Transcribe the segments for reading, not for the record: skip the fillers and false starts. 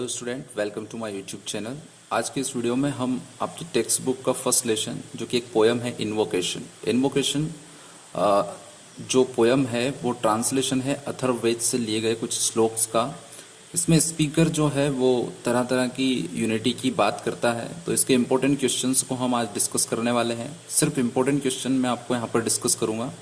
Hello student, welcome to my YouTube channel. आज के इस वीडियो में हम आपकी टेक्स्ट बुक का फर्स्ट लेसन जो कि एक पोयम है इन्वोकेशन जो पोयम है वो ट्रांसलेशन है अथर्ववेद से लिए गए कुछ श्लोक्स का। इसमें स्पीकर जो है वो तरह तरह की यूनिटी की बात करता है, तो इसके इम्पोर्टेंट क्वेश्चंस को हम आज डिस्कस करने वाले हैं। सिर्फ इम्पोर्टेंट क्वेश्चन मैं आपको यहाँ पर डिस्कस करूँगा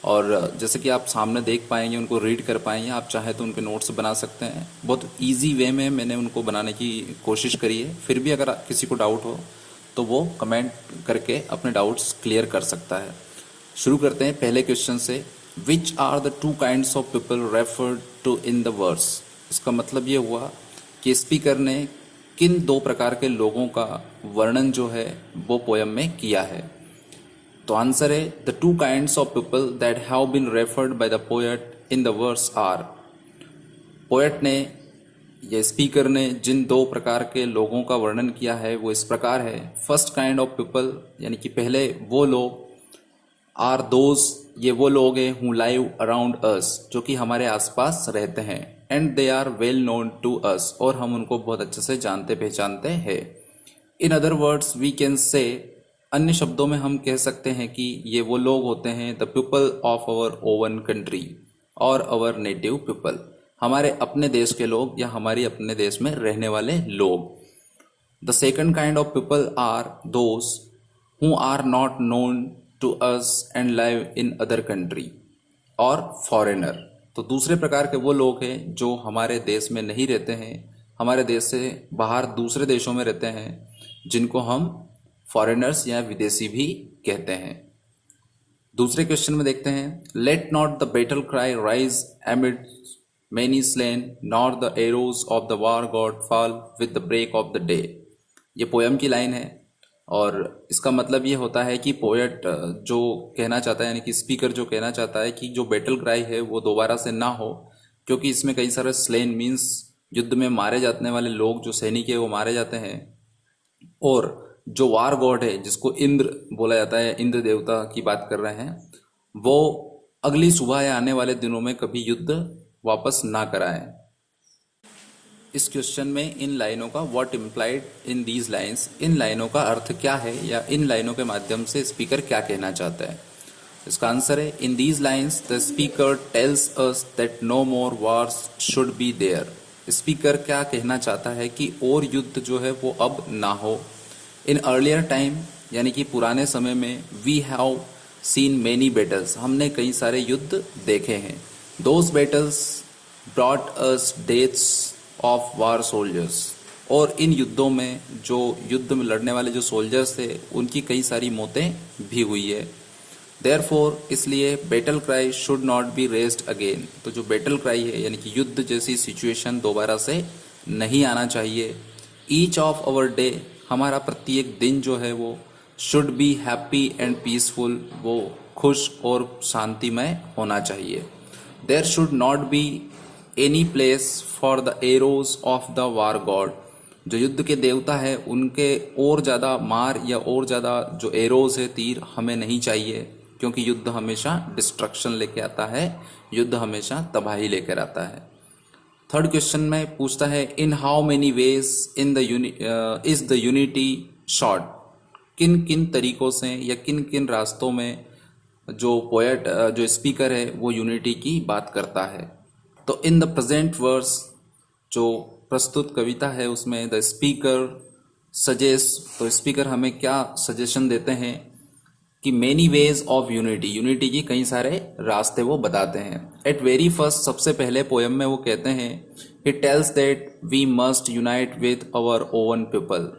और जैसे कि आप सामने देख पाएंगे, उनको रीड कर पाएंगे। आप चाहे तो उनके नोट्स बना सकते हैं। बहुत इजी वे में मैंने उनको बनाने की कोशिश करी है। फिर भी अगर किसी को डाउट हो तो वो कमेंट करके अपने डाउट्स क्लियर कर सकता है। शुरू करते हैं पहले क्वेश्चन से। Which are the two kinds of people referred to in the verse. इसका मतलब ये हुआ कि स्पीकर ने किन दो प्रकार के लोगों का वर्णन जो है वो पोयम में किया है। तो आंसर है the two kinds of people that have been referred by the poet in the verse are. Poet ने या स्पीकर ने जिन दो प्रकार के लोगों का वर्णन किया है वो इस प्रकार है। फर्स्ट काइंड ऑफ पीपल यानी कि पहले वो लोग, आर दोज ये वो लोग हैं हु लाइव अराउंड अस जो कि हमारे आसपास रहते हैं, and they are well known to us और हम उनको बहुत अच्छे से जानते पहचानते हैं। In other words we can say, अन्य शब्दों में हम कह सकते हैं कि ये वो लोग होते हैं the people of our own country और आवर नेटिव पीपल, हमारे अपने देश के लोग या हमारी अपने देश में रहने वाले लोग। The second kind of people are those who are not known to us and live in other country और फॉरेनर। तो दूसरे प्रकार के वो लोग हैं जो हमारे देश में नहीं रहते हैं, हमारे देश से बाहर दूसरे देशों में रहते हैं, जिनको हम फॉरेनर्स या विदेशी भी कहते हैं। दूसरे क्वेश्चन में देखते हैं। Let not the battle cry rise amid many slain not the arrows of the war god fall with the break of the day. ये पोयम की लाइन है और इसका मतलब ये होता है कि पोएट जो कहना चाहता है यानी कि स्पीकर जो कहना चाहता है कि जो बैटल क्राई है वो दोबारा से ना हो, क्योंकि इसमें कई सारे स्लेन मीन्स युद्ध में मारे जाने वाले लोग, जो सैनिक है वो मारे जाते हैं, और जो वार गॉड है जिसको इंद्र बोला जाता है, इंद्र देवता की बात कर रहे हैं, वो अगली सुबह या आने वाले दिनों में कभी युद्ध वापस ना कराए। इस क्वेश्चन में इन लाइनों का what implied in these lines, इन लाइनों का अर्थ क्या है या इन लाइनों के माध्यम से स्पीकर क्या कहना चाहता है। इसका आंसर है in these lines the speaker tells us that no more wars should be there. Speaker क्या कहना चाहता है कि और युद्ध जो है वो अब ना हो। इन अर्लियर टाइम यानी कि पुराने समय में we have seen many battles, हमने कई सारे युद्ध देखे हैं। Those battles brought us deaths of war soldiers, और इन युद्धों में जो युद्ध में लड़ने वाले जो सोल्जर्स थे उनकी कई सारी मौतें भी हुई है। देयरफॉर इसलिए battle cry should not be raised again. तो जो बैटल क्राई है यानी कि युद्ध जैसी सिचुएशन दोबारा से नहीं आना चाहिए। ईच ऑफ आवर डे, हमारा प्रत्येक दिन जो है वो should be happy and peaceful, वो खुश और शांतिमय होना चाहिए। There should not be any place for the arrows of the war god, जो युद्ध के देवता है उनके और ज़्यादा मार या और ज़्यादा जो एरोज है, तीर, हमें नहीं चाहिए, क्योंकि युद्ध हमेशा डिस्ट्रक्शन लेके आता है, युद्ध हमेशा तबाही लेकर आता है। थर्ड क्वेश्चन में पूछता है in how many ways in the is the unity short. किन किन तरीकों से या किन किन रास्तों में जो पोएट जो स्पीकर है वो यूनिटी की बात करता है। तो इन द प्रेजेंट वर्स, जो प्रस्तुत कविता है उसमें द स्पीकर सजेस्ट, तो स्पीकर हमें क्या सजेशन देते हैं कि many ways of unity, unity की कई सारे रास्ते वो बताते हैं। एट वेरी फर्स्ट, सबसे पहले पोयम में वो कहते हैं he tells that we must unite with our own people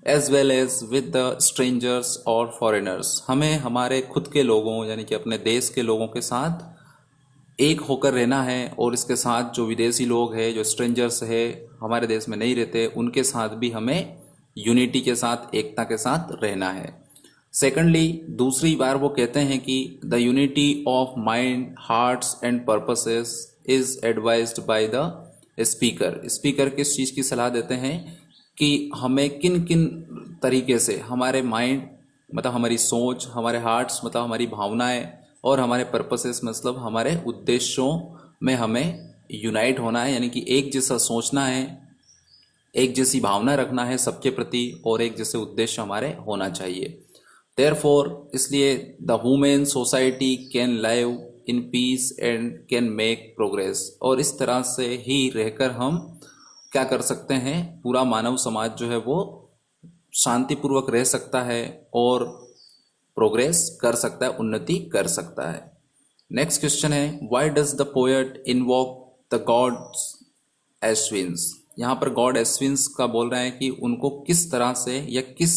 as well as with the strangers और फॉरेनर्स। हमें हमारे खुद के लोगों यानी कि अपने देश के लोगों के साथ एक होकर रहना है, और इसके साथ जो विदेशी लोग हैं, जो स्ट्रेंजर्स है, हमारे देश में नहीं रहते, उनके साथ भी हमें यूनिटी के साथ, एकता के साथ रहना है। सेकेंडली, दूसरी बार वो कहते हैं कि the unity of mind, hearts and purposes is advised by the speaker. Speaker किस चीज़ की सलाह देते हैं कि हमें किन किन तरीके से हमारे माइंड मतलब हमारी सोच, हमारे हार्ट्स मतलब हमारी भावनाएं, और हमारे पर्पसेस मतलब हमारे उद्देश्यों में हमें यूनाइट होना है, यानी कि एक जैसा सोचना है, एक जैसी भावना रखना है सबके प्रति और एक जैसे उद्देश्य हमारे होना चाहिए। देयरफॉर इसलिए the human society can live in peace and can make progress, और इस तरह से ही रहकर हम क्या कर सकते हैं, पूरा मानव समाज जो है वो शांतिपूर्वक रह सकता है और प्रोग्रेस कर सकता है, उन्नति कर सकता है। नेक्स्ट क्वेश्चन है, why does the poet invoke the gods as twins. यहाँ पर गॉड एस्विन्स का बोल रहे हैं कि उनको किस तरह से या किस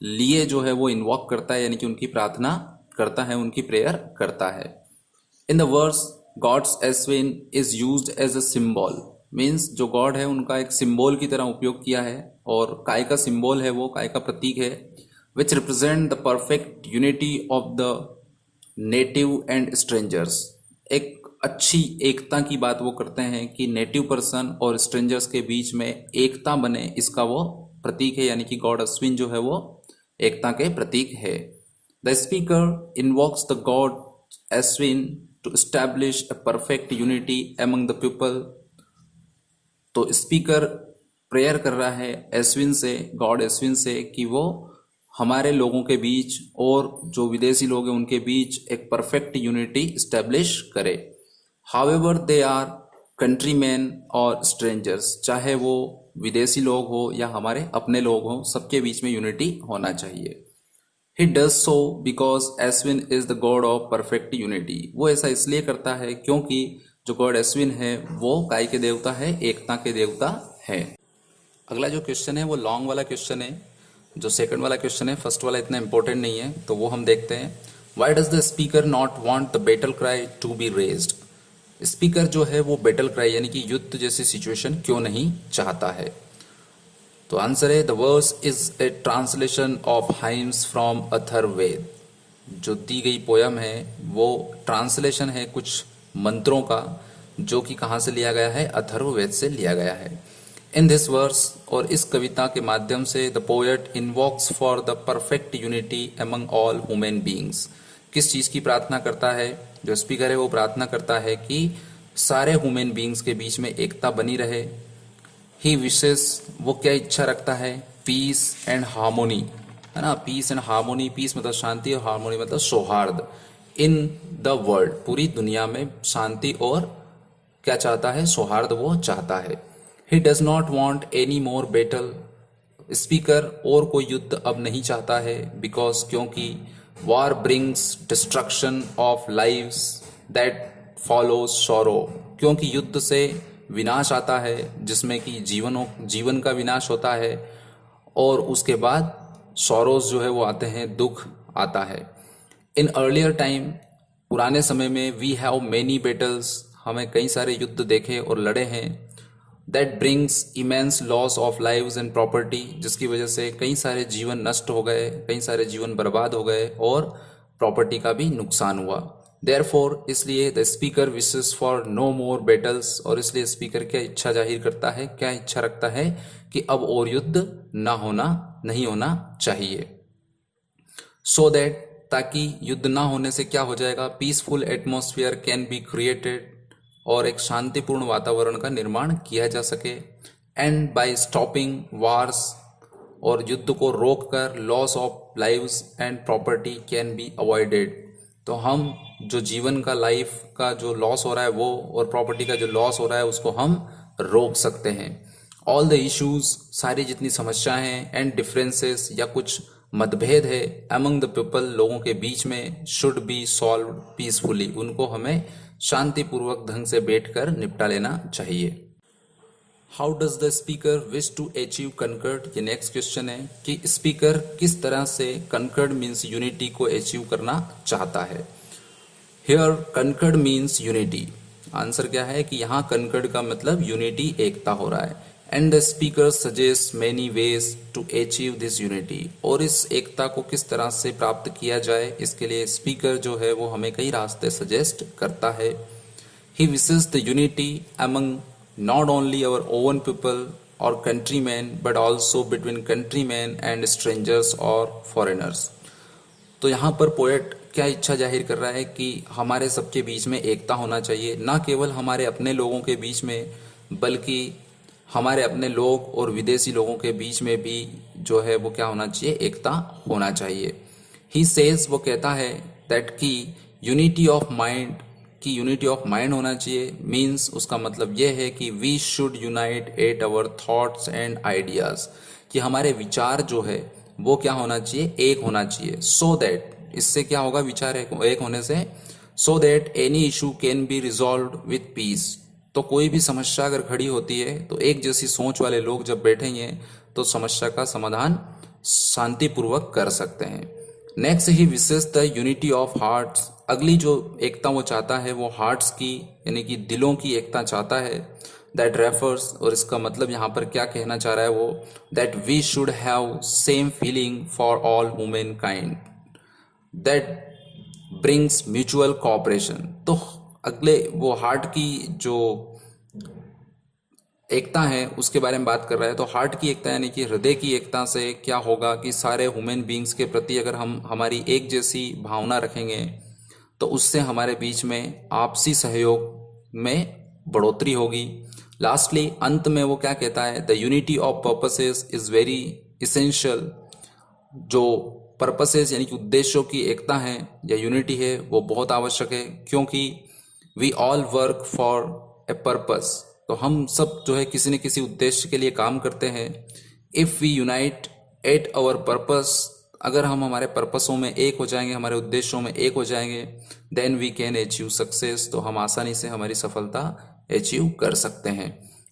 लिए जो है वो इन्वॉक करता है, यानी कि उनकी प्रार्थना करता है, उनकी प्रेयर करता है। In the verse god's Eswin is used as a symbol, means जो गॉड है उनका एक सिंबल की तरह उपयोग किया है, और काय का सिंबल है वो, काय का प्रतीक है, which represent the perfect unity of the native and strangers. एक अच्छी एकता की बात वो करते हैं कि नेटिव पर्सन और स्ट्रेंजर्स के बीच में एकता बने, इसका वो प्रतीक है, यानी कि गॉड अश्विन जो है वो एकता के प्रतीक है। The speaker invokes the god Ashwin to establish a perfect unity among the people. तो स्पीकर प्रेयर कर रहा है अश्विन से, गॉड अश्विन से, कि वो हमारे लोगों के बीच और जो विदेशी लोग हैं उनके बीच एक परफेक्ट यूनिटी स्टैब्लिश करे। हाउएवर दे आर कंट्रीमैन और स्ट्रेंजर्स, चाहे वो विदेशी लोग हो या हमारे अपने लोग हों, सबके बीच में यूनिटी होना चाहिए। He does so because Eswin is the god of perfect unity. वो ऐसा इसलिए करता है क्योंकि जो गॉड एस्विन है वो काय के देवता है, एकता के देवता है। अगला जो क्वेश्चन है वो लॉन्ग वाला क्वेश्चन है, जो सेकंड वाला क्वेश्चन है, फर्स्ट वाला इतना इंपॉर्टेंट नहीं है, तो वो हम देखते हैं। Why does the speaker not want the battle cry to be raised. Speaker जो है वो बैटल क्राई यानी कि युद्ध जैसी सिचुएशन क्यों नहीं चाहता है। तो आंसर है, the verse is a translation of hymns from Atharvaveda. जो दी गई पोयम है वो ट्रांसलेशन है कुछ मंत्रों का, जो कि कहाँ से लिया गया है, अथर्ववेद से लिया गया है। इन दिस वर्स, और इस कविता के माध्यम से, the poet invokes for the perfect unity among all human beings. किस चीज की प्रार्थना करता है, जो स्पीकर है वो प्रार्थना करता है कि सारे ह्यूमन बीइंग्स के बीच में एकता बनी रहे। ही विशेस, वो क्या इच्छा रखता है, पीस एंड हार्मोनी, है ना। पीस एंड हार्मोनी, पीस मतलब शांति और हार्मोनी मतलब सौहार्द। इन द वर्ल्ड, पूरी दुनिया में शांति और क्या चाहता है, सौहार्द वो चाहता है। He does not want any more battle. Speaker और कोई युद्ध अब नहीं चाहता है, बिकॉज क्योंकि war brings destruction of lives that follows sorrow. क्योंकि युद्ध से विनाश आता है, जिसमें कि जीवन का विनाश होता है, और उसके बाद सॉरोज जो है वो आते हैं, दुख आता है। इन अर्लियर टाइम, पुराने समय में, वी हैव मेनी बैटल्स, हमें कई सारे युद्ध देखे और लड़े हैं। That brings immense loss of lives and property, जिसकी वजह से कई सारे जीवन नष्ट हो गए, कई सारे जीवन बर्बाद हो गए और प्रॉपर्टी का भी नुकसान हुआ। देयरफॉर, इसलिए the speaker wishes for no more battles, और इसलिए स्पीकर क्या इच्छा जाहिर करता है, क्या इच्छा रखता है कि अब और युद्ध नहीं होना चाहिए। सो दैट, ताकि युद्ध ना होने से क्या हो जाएगा, peaceful atmosphere can be created, और एक शांतिपूर्ण वातावरण का निर्माण किया जा सके। एंड बाय स्टॉपिंग वार्स, और युद्ध को रोककर loss of lives and property can be avoided. तो हम जो जीवन का, लाइफ का जो लॉस हो रहा है वो, और प्रॉपर्टी का जो लॉस हो रहा है उसको हम रोक सकते हैं। ऑल द इश्यूज, सारी जितनी समस्याएं हैं, एंड डिफरेंसेस या कुछ मतभेद है, अमंग द पीपल, लोगों के बीच में, शुड बी सॉल्व पीसफुली, उनको हमें शांतिपूर्वक ढंग से बैठकर निपटा लेना चाहिए। How does the speaker wish to achieve concord, ये नेक्स्ट क्वेश्चन है कि स्पीकर किस तरह से कनकर्ड मीन्स यूनिटी को अचीव करना चाहता है। Here concord means unity. Answer क्या है कि यहाँ कनकर्ड का मतलब यूनिटी, एकता हो रहा है। And the speaker suggest many ways to achieve this unity, और इस एकता को किस तरह से प्राप्त किया जाए, इसके लिए स्पीकर जो है वो हमें कई रास्ते सजेस्ट करता है। He wishes the unity among not only our own people or countrymen but also between countrymen and strangers or foreigners। तो यहाँ पर पोएट क्या इच्छा जाहिर कर रहा है कि हमारे सबके बीच में एकता होना चाहिए, ना केवल हमारे अपने लोगों के बीच में, बल्कि हमारे अपने लोग और विदेशी लोगों के बीच में भी जो है वो क्या होना चाहिए, एकता होना चाहिए। ही सेज, वो कहता है दैट की यूनिटी ऑफ माइंड, की यूनिटी ऑफ माइंड होना चाहिए। मीन्स उसका मतलब ये है कि we should unite at our thoughts and ideas, कि हमारे विचार जो है वो क्या होना चाहिए, एक होना चाहिए। सो दैट, इससे क्या होगा, विचार एक होने से, so that any issue can be resolve with peace. तो कोई भी समस्या अगर खड़ी होती है तो एक जैसी सोच वाले लोग जब बैठेंगे तो समस्या का समाधान शांतिपूर्वक कर सकते हैं। Next he wishes the unity of hearts. अगली जो एकता वो चाहता है वो हार्ट्स की, यानी कि दिलों की एकता चाहता है। दैट रेफर्स, और इसका मतलब यहाँ पर क्या कहना चाह रहा है वो, that we should have same feeling for all human kind that brings mutual cooperation. तो अगले वो हार्ट की जो एकता है उसके बारे में बात कर रहा है। तो हार्ट की एकता यानी कि हृदय की एकता से क्या होगा कि सारे ह्यूमन बींग्स के प्रति अगर हम हमारी एक जैसी भावना रखेंगे तो उससे हमारे बीच में आपसी सहयोग में बढ़ोतरी होगी। लास्टली अंत में वो क्या कहता है, the unity of purposes is very essential. जो पर्पसेस यानी कि उद्देश्यों की एकता है या यूनिटी है वो बहुत आवश्यक है, क्योंकि we all work for a purpose. तो हम सब जो है किसी न किसी उद्देश्य के लिए काम करते हैं। If we unite at our purpose, अगर हम हमारे पर्पसों में एक हो जाएंगे, हमारे उद्देश्यों में एक हो जाएंगे, then we can achieve success. तो हम आसानी से हमारी सफलता अचीव कर सकते हैं।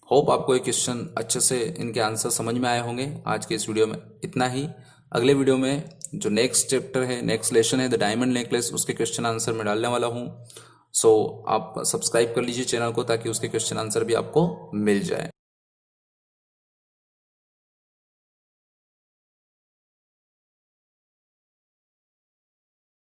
होप आपको ये क्वेश्चन अच्छे से इनके आंसर समझ में आए होंगे। आज के इस वीडियो में इतना ही। अगले वीडियो में जो नेक्स्ट चैप्टर है, नेक्स्ट लेसन है द डायमंड नेकलेस, उसके क्वेश्चन आंसर मैं डालने वाला हूँ। सो आप सब्सक्राइब कर लीजिए चैनल को ताकि उसके क्वेश्चन आंसर भी आपको मिल जाए।